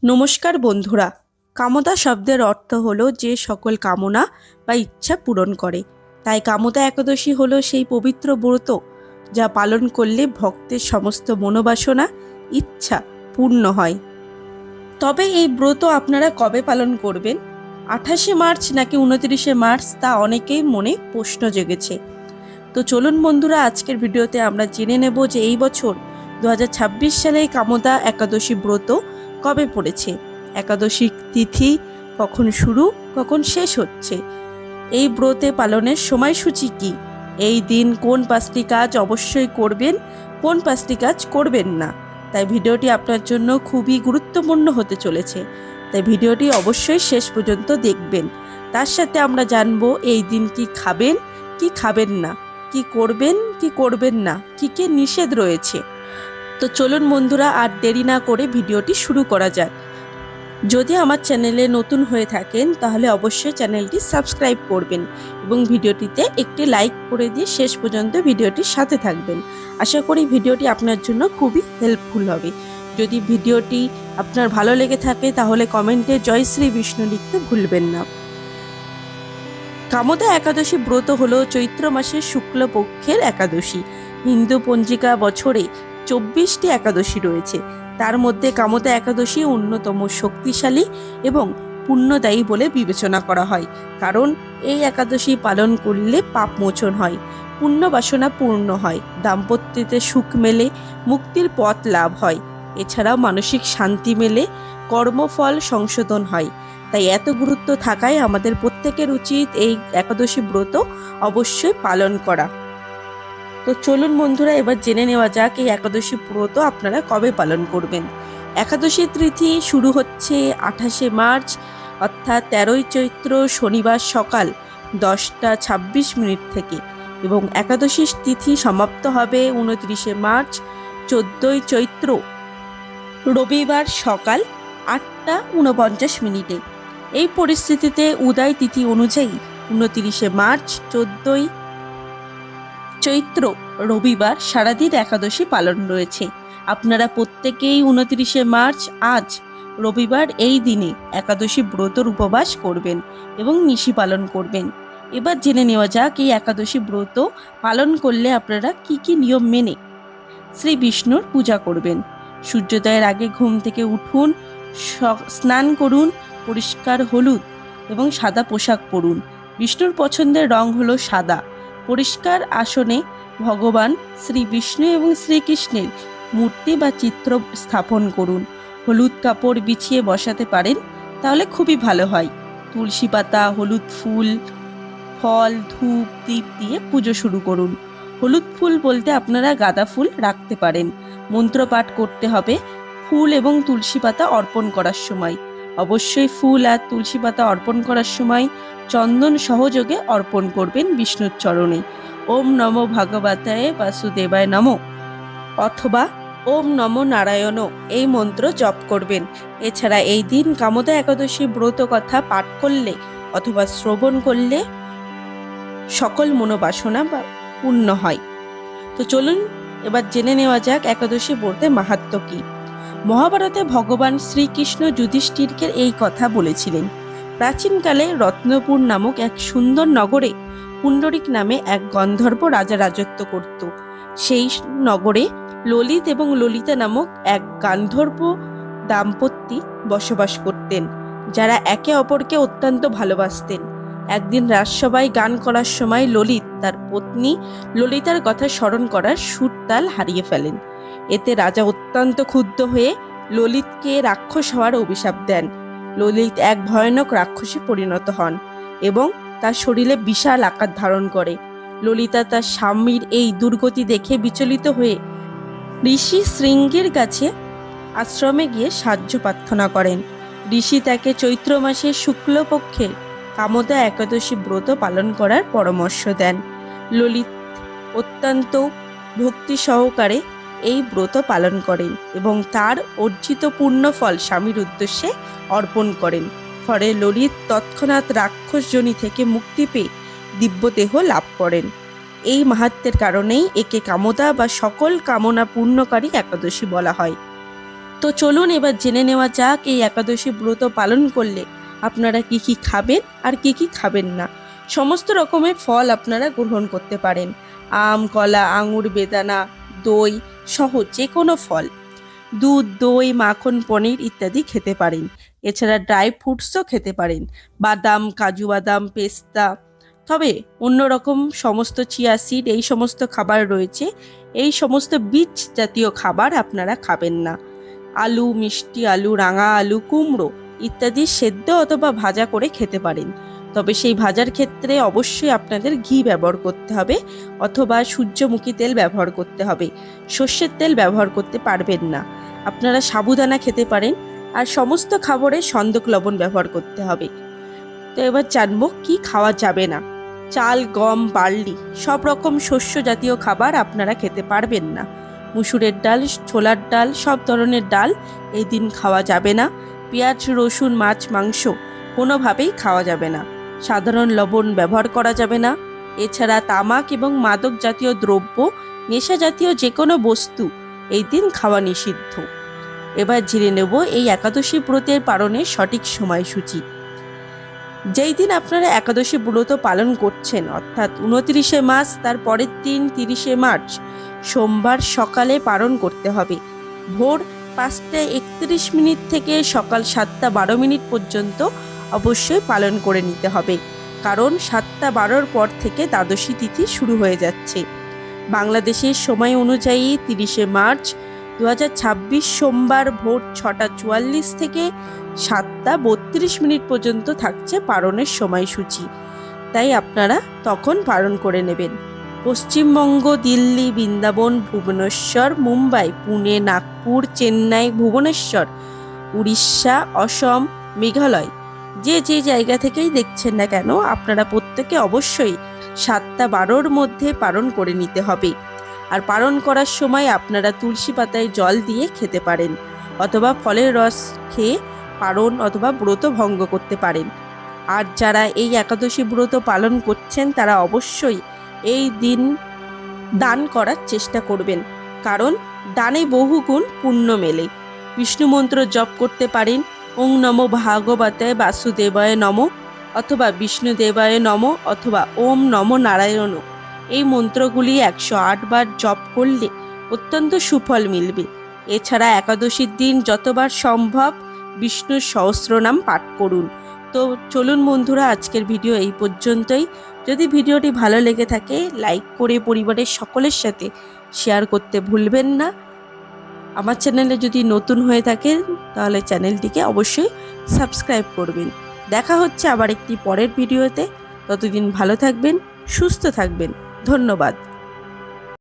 নমস্কার বন্ধুরা। কামদা শব্দের অর্থ হলো যে সকল কামনা বা ইচ্ছা পূরণ করে। তাই কামদা একাদশী হলো সেই পবিত্র ব্রত যা পালন করলে ভক্তের সমস্ত মনোবাসনা ইচ্ছা পূর্ণ হয়। তবে এই ব্রত আপনারা কবে পালন করবেন, 28শে মার্চ নাকি 29শে মার্চ, তা অনেকেই মনে প্রশ্ন জেগেছে। তো চলুন বন্ধুরা, আজকের ভিডিওতে আমরা জেনে নেব যে এই বছর 2026 সালে কামদা একাদশী ব্রত কবে পড়েছে, একাদশী তিথি কখন শুরু কখন শেষ হচ্ছে, এই ব্রতে পালনের সময়সূচি কি, এই দিন কোন 5টি কাজ অবশ্যই করবেন, কোন 5টি কাজ করবেন না। তাই ভিডিওটি আপনার জন্য খুবই গুরুত্বপূর্ণ হতে চলেছে। তাই ভিডিওটি অবশ্যই শেষ পর্যন্ত দেখবেন। তার সাথে আমরা জানবো এই দিন কি খাবেন কি খাবেন না, কি করবেন কি করবেন না, কি কি নিষেধ রয়েছে। তো চলুন বন্ধুরা, আর দেরি না করে ভিডিওটি শুরু করা যাক। যদি আমার চ্যানেলে নতুন হয়ে থাকেন তাহলে অবশ্যই চ্যানেলটি সাবস্ক্রাইব করবেন এবং ভিডিওটিতে একটি লাইক করে দিয়ে শেষ পর্যন্ত ভিডিওটির সাথে থাকবেন। আশা করি ভিডিওটি আপনার জন্য খুবই হেল্পফুল হবে। যদি ভিডিওটি আপনার ভালো লেগে থাকে তাহলে কমেন্টে জয় শ্রী বিষ্ণু লিখতে ভুলবেন না। কামদা একাদশী ব্রত হলো চৈত্র মাসের শুক্লপক্ষের একাদশী। হিন্দু পঞ্জিকা বছরে 24টি একাদশী রয়েছে। তার মধ্যে কামদা একাদশী অন্যতম শক্তিশালী এবং পুণ্যদায়ী বলে বিবেচনা করা হয়, কারণ এই একাদশী পালন করলে পাপ মোচন হয়, পুণ্য বাসনা পূর্ণ হয়, দাম্পত্যতে সুখ মেলে, মুক্তির পথ লাভ হয়, এছাড়াও মানসিক শান্তি মেলে, কর্মফল সংশোধন হয়। তাই এত গুরুত্ব থাকায় আমাদের প্রত্যেকের উচিত এই একাদশী ব্রত অবশ্যই পালন করা। তো চলুন বন্ধুরা, এবার জেনে নেওয়া যাক এই একাদশী ব্রত আপনারা কবে পালন করবেন। একাদশী তিথি শুরু হচ্ছে 28শে মার্চ অর্থাৎ 13ই চৈত্র শনিবার সকাল 10:26 থেকে এবং একাদশী তিথি সমাপ্ত হবে 29শে মার্চ 14ই চৈত্র রবিবার সকাল 8:49। এই পরিস্থিতিতে উদয় তিথি অনুযায়ী 29শে মার্চ 14ই চৈত্র রবিবার সারাদিন একাদশী পালন রয়েছে। আপনারা প্রত্যেকেই 29শে মার্চ আজ রবিবার এই দিনে একাদশী ব্রতর উপবাস করবেন এবং নিশি পালন করবেন। এবার জেনে নেওয়া যাক এই একাদশী ব্রত পালন করলে আপনারা কি কি নিয়ম মেনে শ্রী বিষ্ণুর পূজা করবেন। সূর্যোদয়ের আগে ঘুম থেকে উঠুন, স্নান করুন, পরিষ্কার হলুদ এবং সাদা পোশাক পরুন। বিষ্ণুর পছন্দের রং হলো সাদা। পরিষ্কার আসনে ভগবান শ্রী বিষ্ণু এবং শ্রীকৃষ্ণের মূর্তি বা চিত্র স্থাপন করুন। হলুদ কাপড় বিছিয়ে বসাতে পারেন তাহলে খুবই ভালো হয়। তুলসী পাতা, হলুদ ফুল, ফল, ধূপ, দীপ দিয়ে পুজো শুরু করুন। হলুদ ফুল বলতে আপনারা গাঁদা ফুল রাখতে পারেন। মন্ত্র পাঠ করতে হবে ফুল এবং তুলসী পাতা অর্পণ করার সময়। অবশ্যই ফুল আর তুলসী পাতা অর্পণ করার সময় চন্দন সহযোগে অর্পণ করবেন বিষ্ণুর চরণে। ওম নমো ভগবতায়ে বাসুদেবায় নমঃ অথবা ওম নমো নারায়ণ এই মন্ত্র জপ করবেন। এছাড়া এই দিন কামদা একাদশী ব্রত কথা পাঠ করলে অথবা শ্রবণ করলে সকল মনোবাসনা পূর্ণ হয়। তো চলুন এবার জেনে নেওয়া যাক একাদশী ব্রতের মাহাত্ম্য কি। মহাভারতে ভগবান শ্রীকৃষ্ণ যুধিষ্ঠিরকে এই কথা বলেছিলেন। প্রাচীনকালে রত্নপুর নামক এক সুন্দর নগরে পুণ্ডরিক নামে এক গন্ধর্ব রাজা রাজত্ব করত। সেই নগরে ললিত এবং ললিতা নামক এক গান্ধর্ব দাম্পত্য বসবাস করতেন, যারা একে অপরকে অত্যন্ত ভালোবাসতেন। একদিন রাজসভায় গান করার সময় ললিত তার পত্নী ললিতার কথা স্মরণ করার সুর তাল হারিয়ে ফেলেন। এতে রাজা অত্যন্ত ক্ষুব্ধ হয়ে ললিতকে রাক্ষস হওয়ার অভিশাপ দেন। ললিত এক ভয়ানক রাক্ষসে পরিণত হন এবং তার শরীরে বিশাল আকার ধারণ করে। ললিতা তার স্বামীর এই দুর্গতি দেখে বিচলিত হয়ে ঋষি শৃঙ্গের কাছে আশ্রমে গিয়ে সাহায্য প্রার্থনা করেন। ঋষি তাকে চৈত্র মাসের শুক্লপক্ষের কামদা একাদশী ব্রত পালন করার পরামর্শ দেন। ললিত অত্যন্ত ভক্তি সহকারে এই ব্রত পালন করেন এবং তার অর্জিত পূর্ণ ফল স্বামীর উদ্দেশ্যে অর্পণ করেন। ফলে ললিত তৎক্ষণাৎ রাক্ষসযোনি থেকে মুক্তি পেয়ে দিব্যদেহ লাভ করেন। এই মাহাত্ম্যের কারণেই একে কামদা বা সকল কামনা পূর্ণকারী একাদশী বলা হয়। তো চলুন এবার জেনে নেওয়া যাক এই একাদশী ব্রত পালন করলে আপনারা কি কি খাবেন আর কি কি খাবেন না। সমস্ত রকমের ফল আপনারা গ্রহণ করতে পারেন। আম, কলা, আঙুর, বেদানা, দই সহ যে কোনো ফল, দুধ, দই, মাখন, পনির ইত্যাদি খেতে পারেন। এছাড়া ড্রাই ফ্রুটসও খেতে পারেন, বাদাম, কাজু বাদাম, পেস্তা। তবে অন্যরকম সমস্ত চিয়া সিড এই সমস্ত খাবার রয়েছে, এই সমস্ত বীজ জাতীয় খাবার আপনারা খাবেন না। আলু, মিষ্টি আলু, রাঙা আলু, কুমড়ো ইত্যাদি সেদ্ধ অথবা ভাজা করে খেতে পারেন। তবে সেই ভাজার ক্ষেত্রে অবশ্যই আপনাদের ঘি ব্যবহার করতে হবে অথবা সূর্যমুখী তেল ব্যবহার করতে হবে, সর্ষের তেল ব্যবহার করতে পারবেন না। আপনারা সাবুদানা খেতে পারেন, আর সমস্ত খাবারে সন্দক লবণ ব্যবহার করতে হবে। তো এবার জানবো কি খাওয়া যাবে না। চাল, গম, বার্লি সব রকম শস্য জাতীয় খাবার আপনারা খেতে পারবেন না। মুসুরের ডাল, ছোলার ডাল, সব ধরনের ডাল এই দিন খাওয়া যাবে না। পেঁয়াজ, রসুন, মাছ, মাংস কোনোভাবেই খাওয়া যাবে না। সাধারণ লবণ ব্যবহার করা যাবে না। এছাড়া তামাক এবং মাদক জাতীয় দ্রব্য, নেশা জাতীয় যে কোনো বস্তু এই দিন খাওয়া নিষিদ্ধ। এবার জেনে নেব এই একাদশী ব্রতের পালনের সঠিক সময়সূচি। যেই দিন আপনারা একাদশী ব্রত পালন করছেন অর্থাৎ 29শে মার্চ, তার পরের দিন 30শে মার্চ সোমবার সকালে পালন করতে হবে। ভোর 5টা 31 থেকে সকাল 7টা 12 পর্যন্ত অবশ্যই পালন করে নিতে হবে, কারণ 7টা 12 পর থেকে দ্বাদশী তিথি শুরু হয়ে যাচ্ছে। বাংলাদেশের সময় অনুযায়ী 30শে মার্চ 2026 সোমবার ভোর 6টা 44 থেকে 7টা 32 পর্যন্ত থাকছে পালনের সময়সূচি, তাই আপনারা তখন পালন করে নেবেন। পশ্চিমবঙ্গ, দিল্লি, বৃন্দাবন, ভুবনেশ্বর, মুম্বাই, পুনে, নাগপুর, চেন্নাই, ভুবনেশ্বর, উড়িষ্যা, অসম, মেঘালয় যে যে জায়গা থেকেই দেখছেন না কেন আপনারা প্রত্যেকে অবশ্যই 7টা 12 মধ্যে পালন করে নিতে হবে। আর পালন করার সময় আপনারা তুলসী পাতায় জল দিয়ে খেতে পারেন অথবা ফলের রস খেয়ে পালন অথবা ব্রত ভঙ্গ করতে পারেন। আর যারা এই একাদশী ব্রত পালন করছেন তারা অবশ্যই এই দিন দান করার চেষ্টা করবেন, কারণ দানে বহুগুণ পুণ্য মেলে। বিষ্ণু মন্ত্র জপ করতে পারেন, ওং নমো ভাগবতায় বাসুদেবায় নমঃ অথবা বিষ্ণুদেবায় নমঃ অথবা ওম নমো নারায়ণ। এই মন্ত্রগুলি 108 বার জপ করলে অত্যন্ত সুফল মিলবে। এছাড়া একাদশীর দিন যতবার সম্ভব বিষ্ণুর সহস্রনাম পাঠ করুন। তো চলুন বন্ধুরা, আজকের ভিডিও এই পর্যন্তই। যদি ভিডিওটি ভালো লেগে থাকে লাইক করে পরিবারের সকলের সাথে শেয়ার করতে ভুলবেন না। আমার চ্যানেলে যদি নতুন হয়ে থাকেন তাহলে চ্যানেলটিকে অবশ্যই সাবস্ক্রাইব করবেন। দেখা হচ্ছে আবার একটি পরের ভিডিওতে। ততদিন ভালো থাকবেন, সুস্থ থাকবেন। ধন্যবাদ।